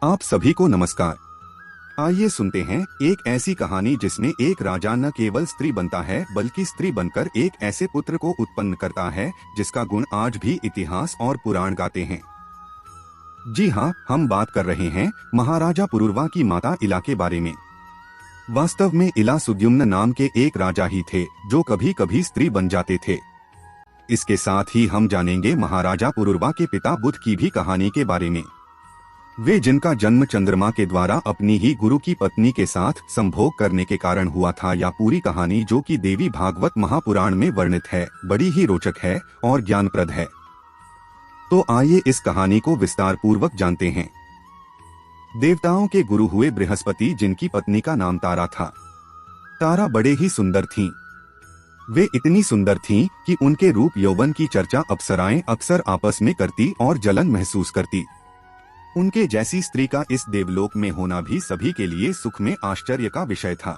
आप सभी को नमस्कार। आइए सुनते हैं एक ऐसी कहानी जिसमें एक राजा न केवल स्त्री बनता है बल्कि स्त्री बनकर एक ऐसे पुत्र को उत्पन्न करता है जिसका गुण आज भी इतिहास और पुराण गाते हैं। जी हाँ, हम बात कर रहे हैं महाराजा पुरुरवा की माता इला के बारे में। वास्तव में इला सुद्युम्न नाम के एक राजा ही थे जो कभी कभी स्त्री बन जाते थे। इसके साथ ही हम जानेंगे महाराजा पुरुरवा के पिता बुध की भी कहानी के बारे में। वे जिनका जन्म चंद्रमा के द्वारा अपनी ही गुरु की पत्नी के साथ संभोग करने के कारण हुआ था, या पूरी कहानी जो कि देवी भागवत महापुराण में वर्णित है, बड़ी ही रोचक है और ज्ञानप्रद है। तो आइए इस कहानी को विस्तार पूर्वक जानते हैं। देवताओं के गुरु हुए बृहस्पति, जिनकी पत्नी का नाम तारा था। तारा बड़े ही सुंदर थीं। वे इतनी सुंदर थीं कि उनके रूप यौवन की चर्चा अप्सराएं अक्सर आपस में करती और जलन महसूस करती। उनके जैसी स्त्री का इस देवलोक में होना भी सभी के लिए सुख में आश्चर्य का विषय था।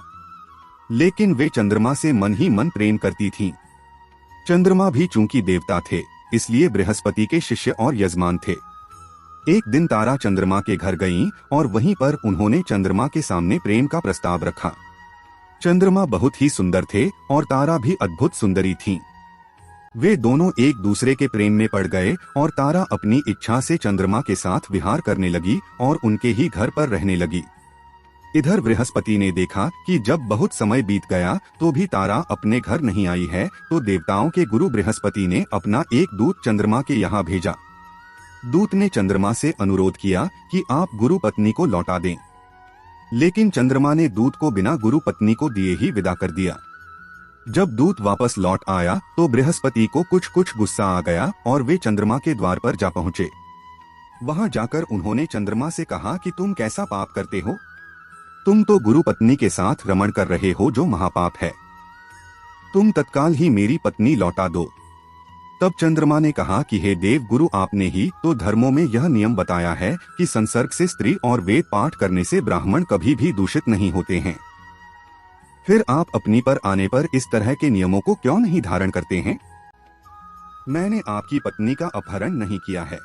लेकिन वे चंद्रमा से मन ही मन प्रेम करती थीं। चंद्रमा भी चूंकि देवता थे, इसलिए बृहस्पति के शिष्य और यजमान थे। एक दिन तारा चंद्रमा के घर गईं और वहीं पर उन्होंने चंद्रमा के सामने प्रेम का प्रस्ताव रखा। चंद्रमा बहुत ही सुंदर थे और तारा भी अद्भुत सुंदरी थीं। वे दोनों एक दूसरे के प्रेम में पड़ गए और तारा अपनी इच्छा से चंद्रमा के साथ विहार करने लगी और उनके ही घर पर रहने लगी। इधर बृहस्पति ने देखा कि जब बहुत समय बीत गया तो भी तारा अपने घर नहीं आई है, तो देवताओं के गुरु बृहस्पति ने अपना एक दूत चंद्रमा के यहाँ भेजा। दूत ने चंद्रमा से अनुरोध किया कि आप गुरु पत्नी को लौटा दें। लेकिन चंद्रमा ने दूत को बिना गुरु पत्नी को दिए ही विदा कर दिया। जब दूत वापस लौट आया तो बृहस्पति को कुछ गुस्सा आ गया और वे चंद्रमा के द्वार पर जा पहुंचे। वहां जाकर उन्होंने चंद्रमा से कहा कि तुम कैसा पाप करते हो? तुम तो गुरु पत्नी के साथ रमण कर रहे हो, जो महापाप है। तुम तत्काल ही मेरी पत्नी लौटा दो। तब चंद्रमा ने कहा कि हे देव गुरु, आपने ही तो धर्मों में यह नियम बताया है कि संसर्ग से स्त्री और वेद पाठ करने से ब्राह्मण कभी भी दूषित नहीं होते हैं। फिर आप अपनी पर आने पर इस तरह के नियमों को क्यों नहीं धारण करते हैं? मैंने आपकी पत्नी का अपहरण नहीं किया है।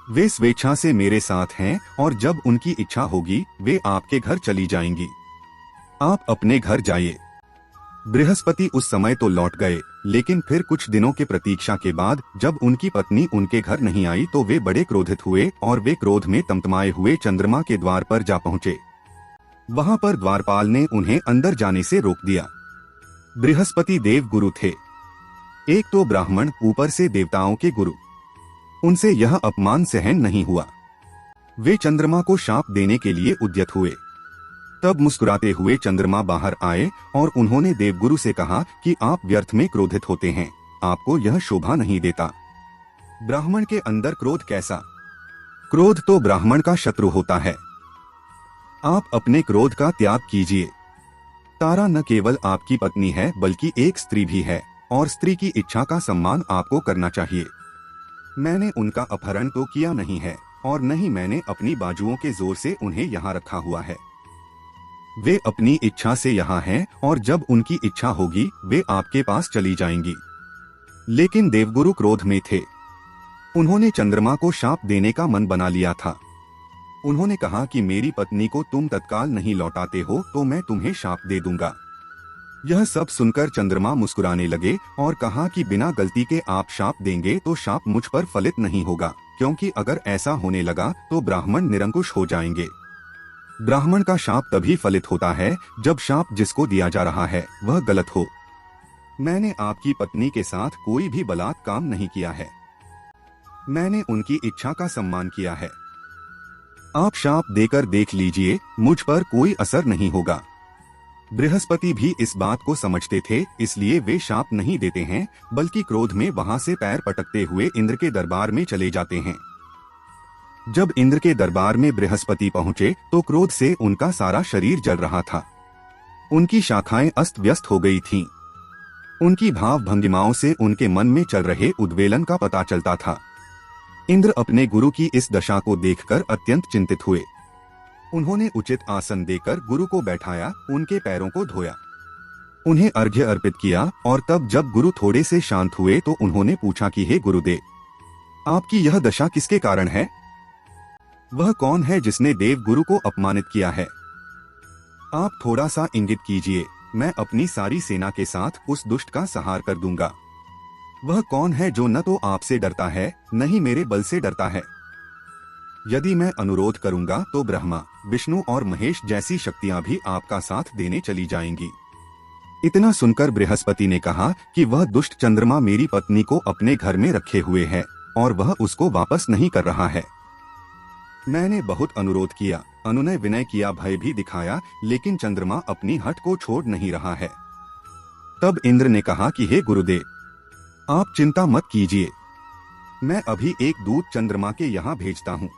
वे स्वेच्छा से मेरे साथ हैं और जब उनकी इच्छा होगी वे आपके घर चली जाएंगी। आप अपने घर जाइए। बृहस्पति उस समय तो लौट गए, लेकिन फिर कुछ दिनों के प्रतीक्षा के बाद जब उनकी पत्नी उनके घर नहीं आई तो वे बड़े क्रोधित हुए और वे क्रोध में तमतमाए हुए चंद्रमा के द्वार पर जा पहुंचे। वहां पर द्वारपाल ने उन्हें अंदर जाने से रोक दिया। बृहस्पति देव गुरु थे, एक तो ब्राह्मण, ऊपर से देवताओं के गुरु। उनसे यह अपमान सहन नहीं हुआ। वे चंद्रमा को शाप देने के लिए उद्यत हुए। तब मुस्कुराते हुए चंद्रमा बाहर आए और उन्होंने देवगुरु से कहा कि आप व्यर्थ में क्रोधित होते हैं, आपको यह शोभा नहीं देता। ब्राह्मण के अंदर क्रोध कैसा? क्रोध तो ब्राह्मण का शत्रु होता है। आप अपने क्रोध का त्याग कीजिए। तारा न केवल आपकी पत्नी है बल्कि एक स्त्री भी है और स्त्री की इच्छा का सम्मान आपको करना चाहिए। मैंने उनका अपहरण तो किया नहीं है और न ही मैंने अपनी बाजुओं के जोर से उन्हें यहाँ रखा हुआ है। वे अपनी इच्छा से यहाँ हैं और जब उनकी इच्छा होगी वे आपके पास चली जाएंगी। लेकिन देवगुरु क्रोध में थे। उन्होंने चंद्रमा को शाप देने का मन बना लिया था। उन्होंने कहा कि मेरी पत्नी को तुम तत्काल नहीं लौटाते हो तो मैं तुम्हें शाप दे दूंगा। यह सब सुनकर चंद्रमा मुस्कुराने लगे और कहा कि बिना गलती के आप शाप देंगे तो शाप मुझ पर फलित नहीं होगा, क्योंकि अगर ऐसा होने लगा तो ब्राह्मण निरंकुश हो जाएंगे। ब्राह्मण का शाप तभी फलित होता है जब शाप जिसको दिया जा रहा है वह गलत हो। मैंने आपकी पत्नी के साथ कोई भी बलात् काम नहीं किया है। मैंने उनकी इच्छा का सम्मान किया है। आप शाप देकर देख लीजिए, मुझ पर कोई असर नहीं होगा। बृहस्पति भी इस बात को समझते थे, इसलिए वे शाप नहीं देते हैं बल्कि क्रोध में वहां से पैर पटकते हुए इंद्र के दरबार में चले जाते हैं। जब इंद्र के दरबार में बृहस्पति पहुंचे तो क्रोध से उनका सारा शरीर जल रहा था। उनकी शाखाएं अस्त व्यस्त हो गई थीं। उनकी भाव भंगिमाओं से उनके मन में चल रहे उद्वेलन का पता चलता था। इंद्र अपने गुरु की इस दशा को देखकर अत्यंत चिंतित हुए। उन्होंने उचित आसन देकर गुरु को बैठाया, उनके पैरों को धोया, उन्हें अर्घ्य अर्पित किया और तब जब गुरु थोड़े से शांत हुए तो उन्होंने पूछा कि हे गुरुदेव, आपकी यह दशा किसके कारण है? वह कौन है जिसने देवगुरु को अपमानित किया है? आप थोड़ा सा इंगित कीजिए, मैं अपनी सारी सेना के साथ उस दुष्ट का संहार कर दूंगा। वह कौन है जो न तो आपसे डरता है, न ही मेरे बल से डरता है? यदि मैं अनुरोध करूंगा तो ब्रह्मा, विष्णु और महेश जैसी शक्तियां भी आपका साथ देने चली जाएंगी। इतना सुनकर बृहस्पति ने कहा कि वह दुष्ट चंद्रमा मेरी पत्नी को अपने घर में रखे हुए है और वह उसको वापस नहीं कर रहा है। मैंने बहुत अनुरोध किया, अनुनय विनय किया, भय भी दिखाया, लेकिन चंद्रमा अपनी हट को छोड़ नहीं रहा है। तब इंद्र ने कहा कि हे गुरुदेव, आप चिंता मत कीजिए, मैं अभी एक दूत चंद्रमा के यहाँ भेजता हूँ।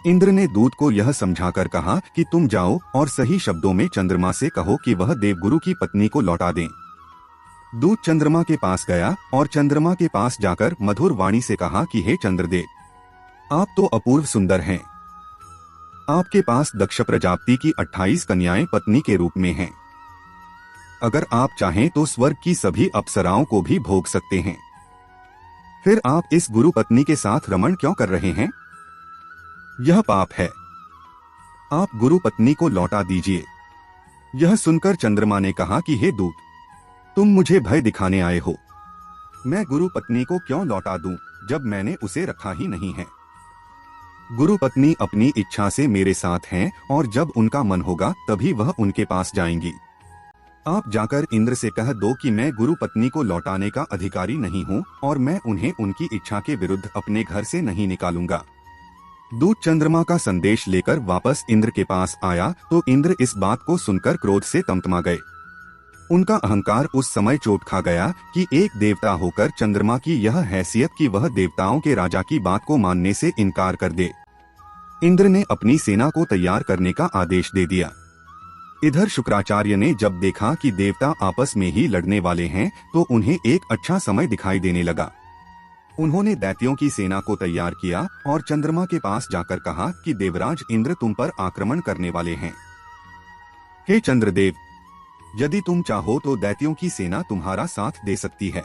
इंद्र ने दूत को यह समझाकर कहा कि तुम जाओ और सही शब्दों में चंद्रमा से कहो कि वह देवगुरु की पत्नी को लौटा दें। दूत चंद्रमा के पास गया और चंद्रमा के पास जाकर मधुर वाणी से कहा कि हे चंद्रदेव, आप तो अपूर्व सुंदर हैं। आपके पास दक्ष प्रजापति की 28 कन्याएं पत्नी के रूप में हैं। अगर आप चाहें तो स्वर्ग की सभी अप्सराओं को भी भोग सकते हैं। फिर आप इस गुरु पत्नी के साथ रमण क्यों कर रहे हैं? यह पाप है। आप गुरु पत्नी को लौटा दीजिए। यह सुनकर चंद्रमा ने कहा कि हे दूत, तुम मुझे भय दिखाने आए हो। मैं गुरु पत्नी को क्यों लौटा दूं, जब मैंने उसे रखा ही नहीं है। गुरु पत्नी अपनी इच्छा से मेरे साथ हैं और जब उनका मन होगा तभी वह उनके पास जाएंगी। आप जाकर इंद्र से कह दो कि मैं गुरु पत्नी को लौटाने का अधिकारी नहीं हूँ और मैं उन्हें उनकी इच्छा के विरुद्ध अपने घर से नहीं निकालूंगा। दूत चंद्रमा का संदेश लेकर वापस इंद्र के पास आया तो इंद्र इस बात को सुनकर क्रोध से तमतमा गए। उनका अहंकार उस समय चोट खा गया कि एक देवता होकर चंद्रमा की यह हैसियत कि वह देवताओं के राजा की बात को मानने से इनकार कर दे। इंद्र ने अपनी सेना को तैयार करने का आदेश दे दिया। इधर शुक्राचार्य ने जब देखा कि देवता आपस में ही लड़ने वाले हैं तो उन्हें एक अच्छा समय दिखाई देने लगा। उन्होंने दैत्यों की सेना को तैयार किया और चंद्रमा के पास जाकर कहा कि देवराज इंद्र तुम पर आक्रमण करने वाले हैं। हे चंद्रदेव, यदि तुम चाहो तो दैत्यों की सेना तुम्हारा साथ दे सकती है।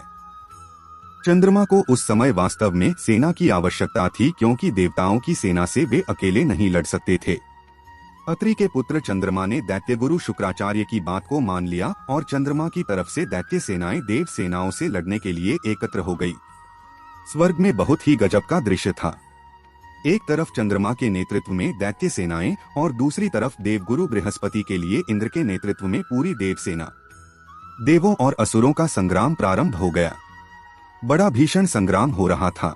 चंद्रमा को उस समय वास्तव में सेना की आवश्यकता थी, क्योंकि देवताओं की सेना से वे अकेले नहीं लड़ सकते थे। अत्रि के पुत्र चंद्रमा ने दैत्यगुरु शुक्राचार्य की बात को मान लिया और चंद्रमा की तरफ से दैत्य सेनाएं देव सेनाओं से लड़ने के लिए एकत्र हो गई। स्वर्ग में बहुत ही गजब का दृश्य था। एक तरफ चंद्रमा के नेतृत्व में दैत्य सेनाएं और दूसरी तरफ देवगुरु बृहस्पति के लिए इंद्र के नेतृत्व में पूरी देव सेना। देवों और असुरों का संग्राम प्रारंभ हो गया। बड़ा भीषण संग्राम हो रहा था।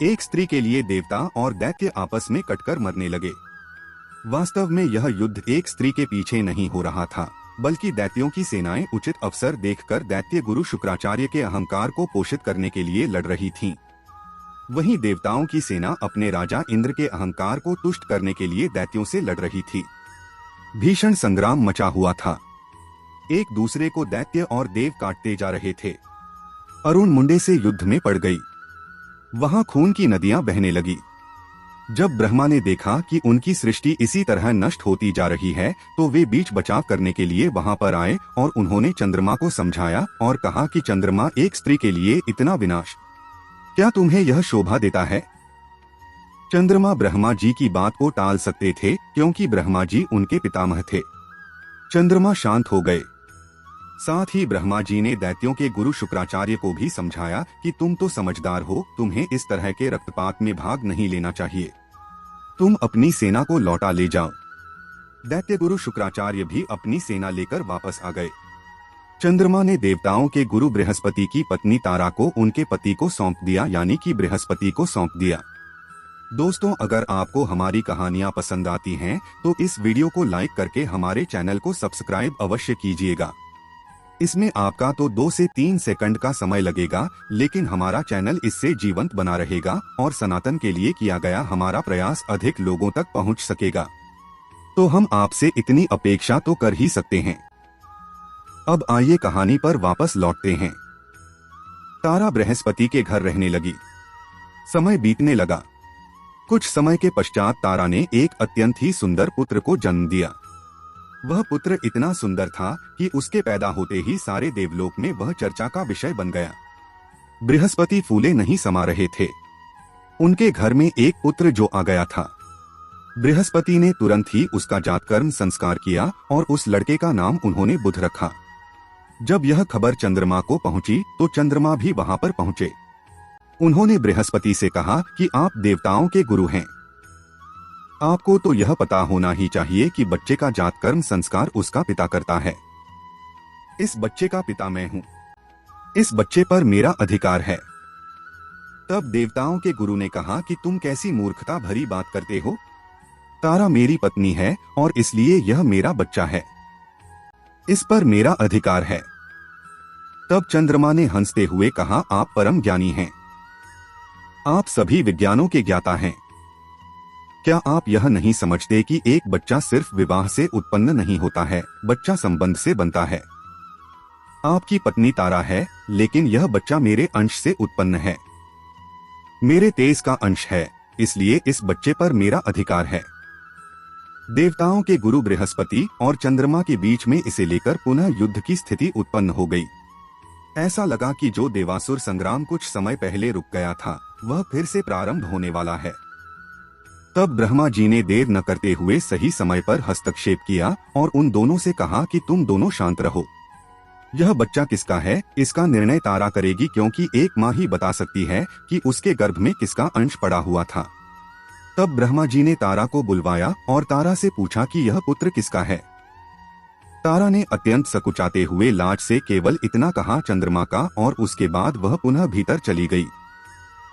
एक स्त्री के लिए देवता और दैत्य आपस में कटकर मरने लगे। वास्तव में यह युद्ध एक स्त्री के पीछे नहीं हो रहा था, बल्कि दैत्यों की सेनाएं उचित अवसर देखकर दैत्य गुरु शुक्राचार्य के अहंकार को पोषित करने के लिए लड़ रही थीं। वहीं देवताओं की सेना अपने राजा इंद्र के अहंकार को तुष्ट करने के लिए दैत्यों से लड़ रही थी। भीषण संग्राम मचा हुआ था। एक दूसरे को दैत्य और देव काटते जा रहे थे। अरुण मुंडे से युद्ध में पड़ गई। वहां खून की नदियां बहने लगी। जब ब्रह्मा ने देखा कि उनकी सृष्टि इसी तरह नष्ट होती जा रही है तो वे बीच बचाव करने के लिए वहां पर आए और उन्होंने चंद्रमा को समझाया और कहा कि चंद्रमा, एक स्त्री के लिए इतना विनाश, क्या तुम्हें यह शोभा देता है? चंद्रमा ब्रह्मा जी की बात को टाल सकते थे, क्योंकि ब्रह्मा जी उनके पितामह थे। चंद्रमा शांत हो गए। साथ ही ब्रह्मा जी ने दैत्यों के गुरु शुक्राचार्य को भी समझाया कि तुम तो समझदार हो, तुम्हें इस तरह के रक्तपात में भाग नहीं लेना चाहिए। तुम अपनी सेना को लौटा ले जाओ। दैत्य गुरु शुक्राचार्य भी अपनी सेना लेकर वापस आ गए। चंद्रमा ने देवताओं के गुरु बृहस्पति की पत्नी तारा को उनके पति को सौंप दिया, यानी कि बृहस्पति को सौंप दिया। दोस्तों, अगर आपको हमारी कहानियां पसंद आती हैं तो इस वीडियो को लाइक करके हमारे चैनल को सब्सक्राइब अवश्य कीजिएगा। इसमें आपका तो 2 से 3 सेकंड का समय लगेगा, लेकिन हमारा चैनल इससे जीवंत बना रहेगा और सनातन के लिए किया गया हमारा प्रयास अधिक लोगों तक पहुंच सकेगा। तो हम आपसे इतनी अपेक्षा तो कर ही सकते हैं। अब आइए कहानी पर वापस लौटते हैं। तारा बृहस्पति के घर रहने लगी। समय बीतने लगा। कुछ समय के पश्चात तारा ने एक अत्यंत ही सुंदर पुत्र को जन्म दिया। वह पुत्र इतना सुंदर था कि उसके पैदा होते ही सारे देवलोक में वह चर्चा का विषय बन गया। बृहस्पति फूले नहीं समा रहे थे। उनके घर में एक पुत्र जो आ गया था बृहस्पति ने तुरंत ही उसका जातकर्म संस्कार किया और उस लड़के का नाम उन्होंने बुध रखा। जब यह खबर चंद्रमा को पहुंची तो चंद्रमा भी वहां पर पहुंचे। उन्होंने बृहस्पति से कहा कि आप देवताओं के गुरु हैं, आपको तो यह पता होना ही चाहिए कि बच्चे का जातकर्म संस्कार उसका पिता करता है। इस बच्चे का पिता मैं हूँ, इस बच्चे पर मेरा अधिकार है। तब देवताओं के गुरु ने कहा कि तुम कैसी मूर्खता भरी बात करते हो, तारा मेरी पत्नी है और इसलिए यह मेरा बच्चा है, इस पर मेरा अधिकार है। तब चंद्रमा ने हंसते हुए कहा, आप परम ज्ञानी हैं, आप सभी विज्ञानों के ज्ञाता हैं। क्या आप यह नहीं समझते कि एक बच्चा सिर्फ विवाह से उत्पन्न नहीं होता है, बच्चा संबंध से बनता है। आपकी पत्नी तारा है, लेकिन यह बच्चा मेरे अंश से उत्पन्न है, मेरे तेज का अंश है, इसलिए इस बच्चे पर मेरा अधिकार है। देवताओं के गुरु बृहस्पति और चंद्रमा के बीच में इसे लेकर पुनः युद्ध की स्थिति उत्पन्न हो गई। ऐसा लगा कि जो देवासुर संग्राम कुछ समय पहले रुक गया था, वह फिर से प्रारंभ होने वाला है। तब ब्रह्मा जी ने देर न करते हुए सही समय पर हस्तक्षेप किया और उन दोनों से कहा कि तुम दोनों शांत रहो। यह बच्चा किसका है, इसका निर्णय तारा करेगी, क्योंकि एक माँ ही बता सकती है कि उसके गर्भ में किसका अंश पड़ा हुआ था। तब ब्रह्मा जी ने तारा को बुलवाया और तारा से पूछा कि यह पुत्र किसका है। तारा ने अत्यंत सकुचाते हुए लाज से केवल इतना कहा, चंद्रमा का, और उसके बाद वह पुनः भीतर चली गई।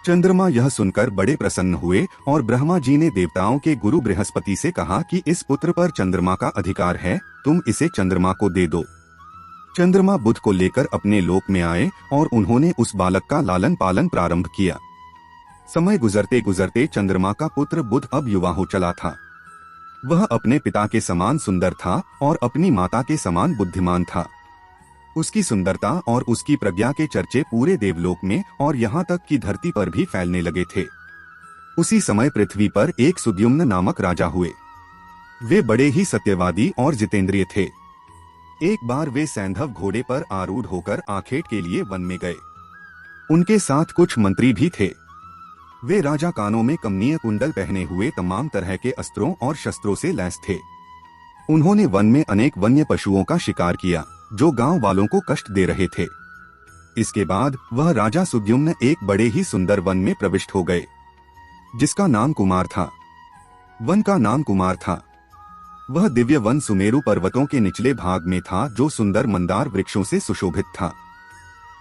चंद्रमा यह सुनकर बड़े प्रसन्न हुए और ब्रह्मा जी ने देवताओं के गुरु बृहस्पति से कहा कि इस पुत्र पर चंद्रमा का अधिकार है, तुम इसे चंद्रमा को दे दो। चंद्रमा बुध को लेकर अपने लोक में आए और उन्होंने उस बालक का लालन पालन प्रारंभ किया। समय गुजरते गुजरते चंद्रमा का पुत्र बुध अब युवा हो चला था। वह अपने पिता के समान सुंदर था और अपनी माता के समान बुद्धिमान था। उसकी सुंदरता और उसकी प्रज्ञा के चर्चे पूरे देवलोक में और यहाँ तक कि धरती पर भी फैलने लगे थे। उसी समय पृथ्वी पर एक सुद्युम्न नामक राजा हुए। वे बड़े ही सत्यवादी और जितेंद्रिय थे। एक बार वे सैंधव घोड़े पर आरूढ़ होकर आखेट के लिए वन में गए। उनके साथ कुछ मंत्री भी थे। वे राजा कानों में कमनीय कुंडल पहने हुए तमाम तरह के अस्त्रों और शस्त्रों से लैस थे। उन्होंने वन में अनेक वन्य पशुओं का शिकार किया जो गांव वालों को कष्ट दे रहे थे। इसके बाद वह राजा सुद्युम्न एक बड़े ही सुंदर वन में प्रविष्ट हो गए, जिसका नाम कुमार था। वन का नाम कुमार था। वह दिव्य वन सुमेरु पर्वतों के निचले भाग में था, जो सुंदर मंदार वृक्षों से सुशोभित था।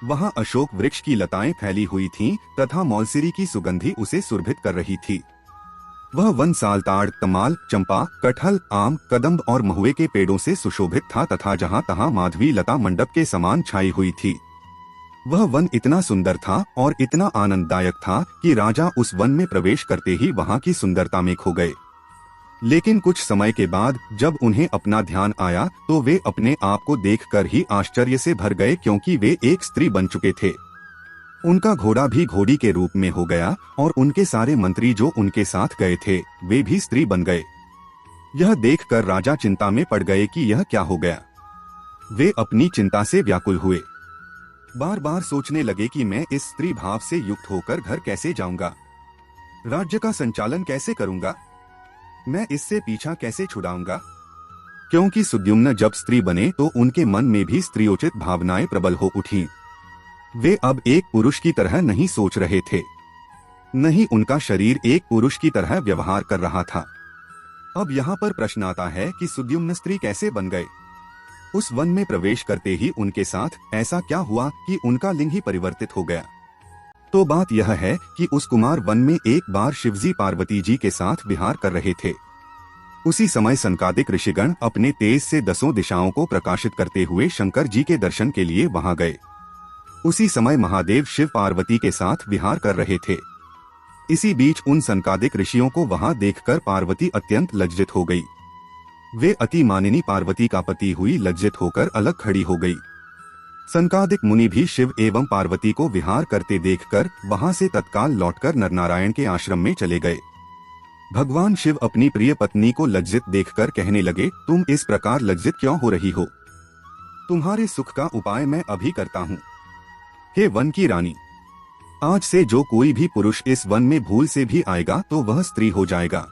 वहां अशोक वृक्ष की लताएं फैली हुई थीं तथा मौलसिरी की सुगंधी उसे सुरभित कर रही थी। वह वन सालताड़, तमाल, चंपा, कटहल, आम, कदम्ब और महुए के पेड़ों से सुशोभित था तथा जहां तहां माधवी लता मंडप के समान छाई हुई थी। वह वन इतना सुंदर था और इतना आनंददायक था कि राजा उस वन में प्रवेश करते ही वहां की सुंदरता में खो गए। लेकिन कुछ समय के बाद जब उन्हें अपना ध्यान आया तो वे अपने आप को देखकर ही आश्चर्य से भर गए, क्योंकि वे एक स्त्री बन चुके थे। उनका घोड़ा भी घोड़ी के रूप में हो गया और उनके सारे मंत्री जो उनके साथ गए थे वे भी स्त्री बन गए। यह देखकर राजा चिंता में पड़ गए कि यह क्या हो गया। वे अपनी चिंता से व्याकुल हुए। बार बार सोचने लगे कि मैं इस स्त्री भाव से युक्त होकर घर कैसे जाऊंगा, राज्य का संचालन कैसे करूंगा, मैं इससे पीछा कैसे छुड़ाऊंगा। क्योंकि सुद्युम्न जब स्त्री बने तो उनके मन में भी स्त्रियोचित भावनाएं प्रबल हो उठी। वे अब एक पुरुष की तरह नहीं सोच रहे थे, नहीं उनका शरीर एक पुरुष की तरह व्यवहार कर रहा था। अब यहाँ पर प्रश्न आता है कि सुद्युम्न स्त्री कैसे बन गए। उस वन में प्रवेश करते ही उनके साथ ऐसा क्या हुआ कि उनका लिंग ही परिवर्तित हो गया। तो बात यह है कि उस कुमार वन में एक बार शिवजी पार्वती जी के साथ विहार कर रहे थे। उसी समय सनकादिक ऋषिगण अपने तेज से 10 दिशाओं को प्रकाशित करते हुए शंकर जी के दर्शन के लिए वहां गए। उसी समय महादेव शिव पार्वती के साथ विहार कर रहे थे। इसी बीच उन सनकादिक ऋषियों को वहां देखकर पार्वती अत्यंत लज्जित हो गई। वे अति मानिनी पार्वती का पति हुई लज्जित होकर अलग खड़ी हो गई। सनकादिक मुनि भी शिव एवं पार्वती को विहार करते देखकर वहां से तत्काल लौटकर नरनारायण के आश्रम में चले गए। भगवान शिव अपनी प्रिय पत्नी को लज्जित देखकर कहने लगे, तुम इस प्रकार लज्जित क्यों हो रही हो? तुम्हारे सुख का उपाय मैं अभी करता हूँ। हे वन की रानी, आज से जो कोई भी पुरुष इस वन में भूल से भी आएगा तो वह स्त्री हो जाएगा।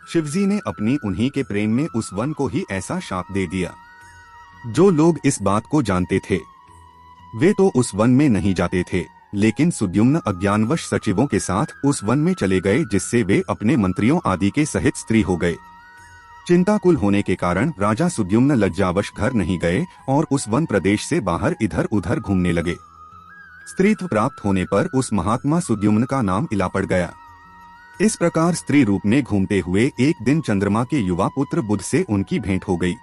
शिवजी ने अपनी उन्हीं के प्रेम में उस वन को ही ऐसा शाप दे दिया। जो लोग इस बात को जानते थे वे तो उस वन में नहीं जाते थे, लेकिन सुद्युम्न अज्ञानवश सचिवों के साथ उस वन में चले गए, जिससे वे अपने मंत्रियों आदि के सहित स्त्री हो गए। चिंताकुल होने के कारण राजा सुद्युम्न लज्जावश घर नहीं गए और उस वन प्रदेश से बाहर इधर उधर घूमने लगे। स्त्रीत्व प्राप्त होने पर उस महात्मा सुद्युम्न का नाम इला पड़ गया। इस प्रकार स्त्री रूप में घूमते हुए एक दिन चंद्रमा के युवा पुत्र बुध से उनकी भेंट हो गई।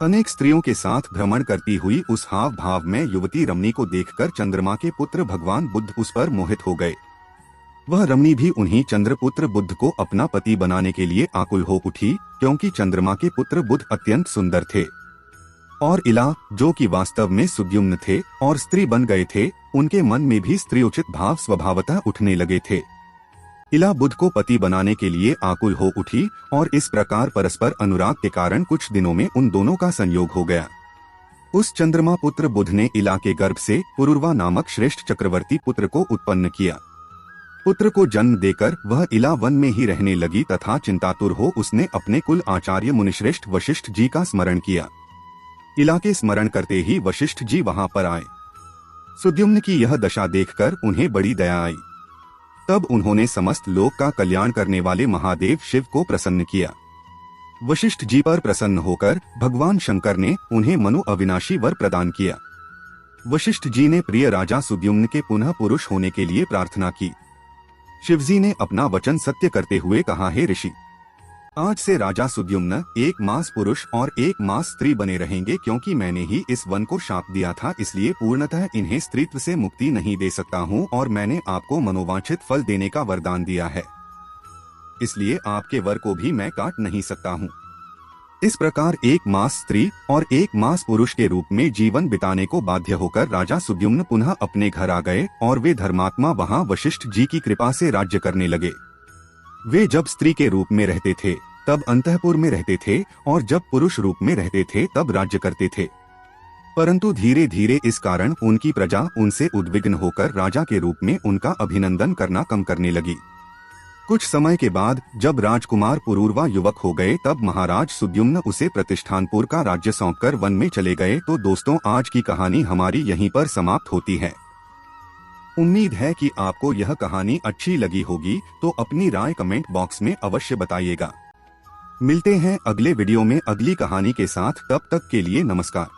अनेक स्त्रियों के साथ भ्रमण करती हुई उस हाव भाव में युवती रमणी को देखकर चंद्रमा के पुत्र भगवान बुद्ध उस पर मोहित हो गए। वह रमणी भी उन्हीं चंद्रपुत्र बुद्ध को अपना पति बनाने के लिए आकुल हो उठी, क्योंकि चंद्रमा के पुत्र बुद्ध अत्यंत सुंदर थे और इला, जो कि वास्तव में सुद्युम्न थे और स्त्री बन गए थे, उनके मन में भी स्त्रीउचित भाव स्वभावतः उठने लगे थे। इला बुद्ध को पति बनाने के लिए आकुल हो उठी और इस प्रकार परस्पर अनुराग के कारण कुछ दिनों में उन दोनों का संयोग हो गया। उस चंद्रमा पुत्र बुद्ध ने इला के गर्भ से पुरुरवा नामक श्रेष्ठ चक्रवर्ती पुत्र को उत्पन्न किया। पुत्र को जन्म देकर वह इला वन में ही रहने लगी तथा चिंतातुर हो उसने अपने कुल आचार्य मुनिश्रेष्ठ वशिष्ठ जी का स्मरण किया। इला के स्मरण करते ही वशिष्ठ जी वहां पर आए। सुद्युम्न की यह दशा देखकर उन्हें बड़ी दया आई। तब उन्होंने समस्त लोक का कल्याण करने वाले महादेव शिव को प्रसन्न किया। वशिष्ठ जी पर प्रसन्न होकर भगवान शंकर ने उन्हें मनु अविनाशी वर प्रदान किया। वशिष्ठ जी ने प्रिय राजा सुद्युम्न के पुनः पुरुष होने के लिए प्रार्थना की। शिवजी ने अपना वचन सत्य करते हुए कहा, हे ऋषि, आज से राजा सुद्युम्न एक मास पुरुष और एक मास स्त्री बने रहेंगे, क्योंकि मैंने ही इस वन को शाप दिया था, इसलिए पूर्णतः इन्हें स्त्रीत्व से मुक्ति नहीं दे सकता हूँ और मैंने आपको मनोवांछित फल देने का वरदान दिया है, इसलिए आपके वर को भी मैं काट नहीं सकता हूँ। इस प्रकार एक मास स्त्री और एक मास पुरुष के रूप में जीवन बिताने को बाध्य होकर राजा सुद्युम्न पुनः अपने घर आ गए और वे धर्मात्मा वहां वशिष्ठ जी की कृपा से राज्य करने लगे। वे जब स्त्री के रूप में रहते थे तब अंतःपुर में रहते थे और जब पुरुष रूप में रहते थे तब राज्य करते थे। परंतु धीरे धीरे इस कारण उनकी प्रजा उनसे उद्विग्न होकर राजा के रूप में उनका अभिनंदन करना कम करने लगी। कुछ समय के बाद जब राजकुमार पुरूरवा युवक हो गए तब महाराज सुद्युम्न उसे प्रतिष्ठानपुर का राज्य सौंपकर वन में चले गए। तो दोस्तों, आज की कहानी हमारी यहीं पर समाप्त होती है। उम्मीद है कि आपको यह कहानी अच्छी लगी होगी, तो अपनी राय कमेंट बॉक्स में अवश्य बताइएगा। मिलते हैं अगले वीडियो में अगली कहानी के साथ, तब तक के लिए नमस्कार।